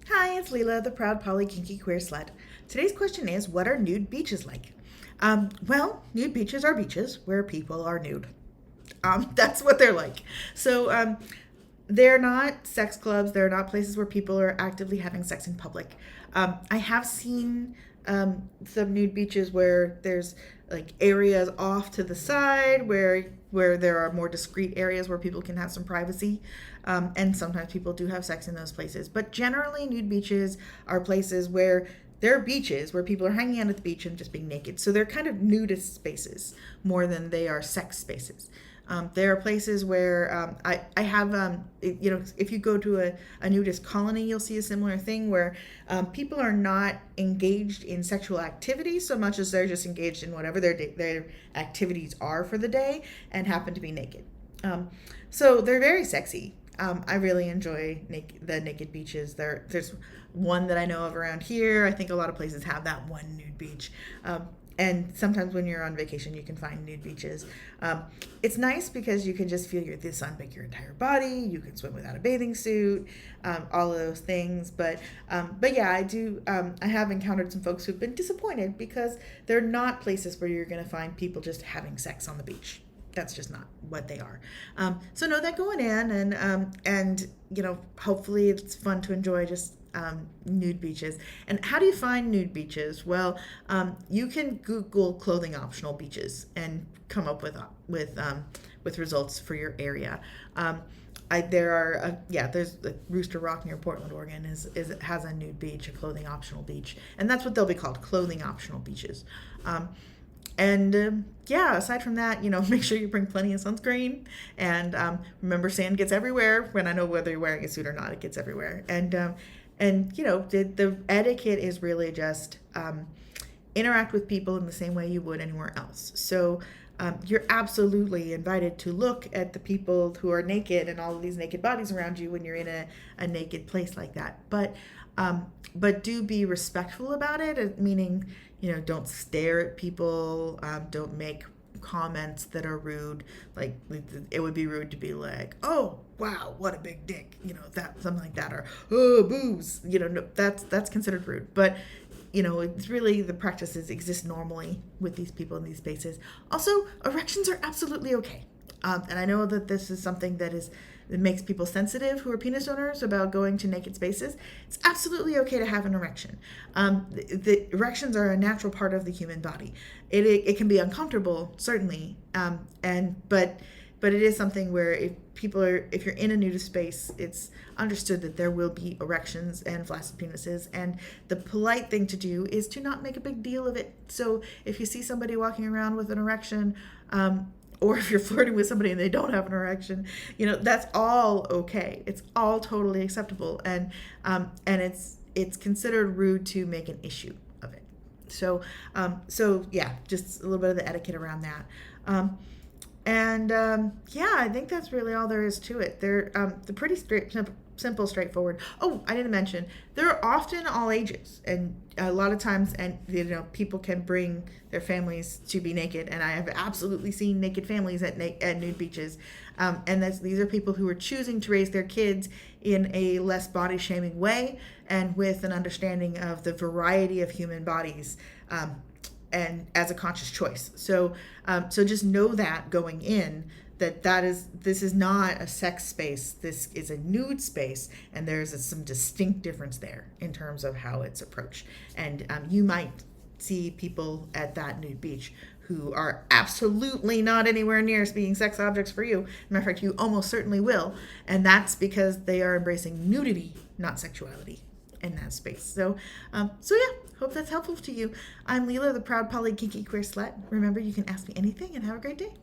Hi, it's Leela, the proud poly kinky queer slut. Today's question is, what are nude beaches like? Nude beaches are beaches where people are nude. That's what they're like. So they're not sex clubs. They're not places where people are actively having sex in public. I have seen some nude beaches where there's like areas off to the side where there are more discreet areas where people can have some privacy. And sometimes people do have sex in those places. But generally, nude beaches are places where they're beaches where people are hanging out at the beach and just being naked. So they're kind of nudist spaces more than they are sex spaces. There are places where I have, if you go to a nudist colony, you'll see a similar thing where people are not engaged in sexual activity so much as they're just engaged in whatever their activities are for the day and happen to be naked. So they're very sexy. I really enjoy the naked beaches. There's one that I know of around here. I think a lot of places have that one nude beach. And sometimes when you're on vacation, you can find nude beaches. It's nice because you can just feel the sunbake your entire body. You can swim without a bathing suit, all of those things. But yeah, I do. I have encountered some folks who've been disappointed because they're not places where you're going to find people just having sex on the beach. That's just not what they are. So know that going in, and hopefully it's fun to enjoy just nude beaches. And how do you find nude beaches? Well, you can Google clothing optional beaches and come up with results for your area. There's Rooster Rock near Portland, Oregon has a nude beach, a clothing optional beach, and that's what they'll be called, clothing optional beaches. Aside from that, make sure you bring plenty of sunscreen. And remember, sand gets everywhere. When I know whether you're wearing a suit or not, it gets everywhere. The etiquette is really just interact with people in the same way you would anywhere else. So you're absolutely invited to look at the people who are naked and all of these naked bodies around you when you're in a naked place like that. But do be respectful about it, meaning, don't stare at people, don't make comments that are rude. Like, it would be rude to be like, oh wow, what a big dick, that, something like that, or oh, boobs, no, that's considered rude. But it's really, the practices exist normally with these people in these spaces. Also, erections are absolutely okay. And I know that this is something that makes people sensitive who are penis owners about going to naked spaces. It's absolutely okay to have an erection. The erections are a natural part of the human body. It can be uncomfortable, certainly, but it is something where if you're in a nudist space, it's understood that there will be erections and flaccid penises, and the polite thing to do is to not make a big deal of it. So if you see somebody walking around with an erection, or if you're flirting with somebody and they don't have an erection, that's all okay. It's all totally acceptable, and it's considered rude to make an issue of it. So yeah, just a little bit of the etiquette around that. I think that's really all there is to it. They're pretty simple, straightforward. Oh, I didn't mention, they're often all ages, and a lot of times, and people can bring their families to be naked, and I have absolutely seen naked families at nude beaches, and these are people who are choosing to raise their kids in a less body shaming way, and with an understanding of the variety of human bodies, and as a conscious choice. So just know that going in, this is not a sex space. This is a nude space, and there's some distinct difference there in terms of how it's approached. And you might see people at that nude beach who are absolutely not anywhere near being sex objects for you. Matter of fact, you almost certainly will, and that's because they are embracing nudity, not sexuality, in that space. So yeah, hope that's helpful to you. I'm Leela, the proud poly kinky queer slut. Remember, you can ask me anything, and have a great day.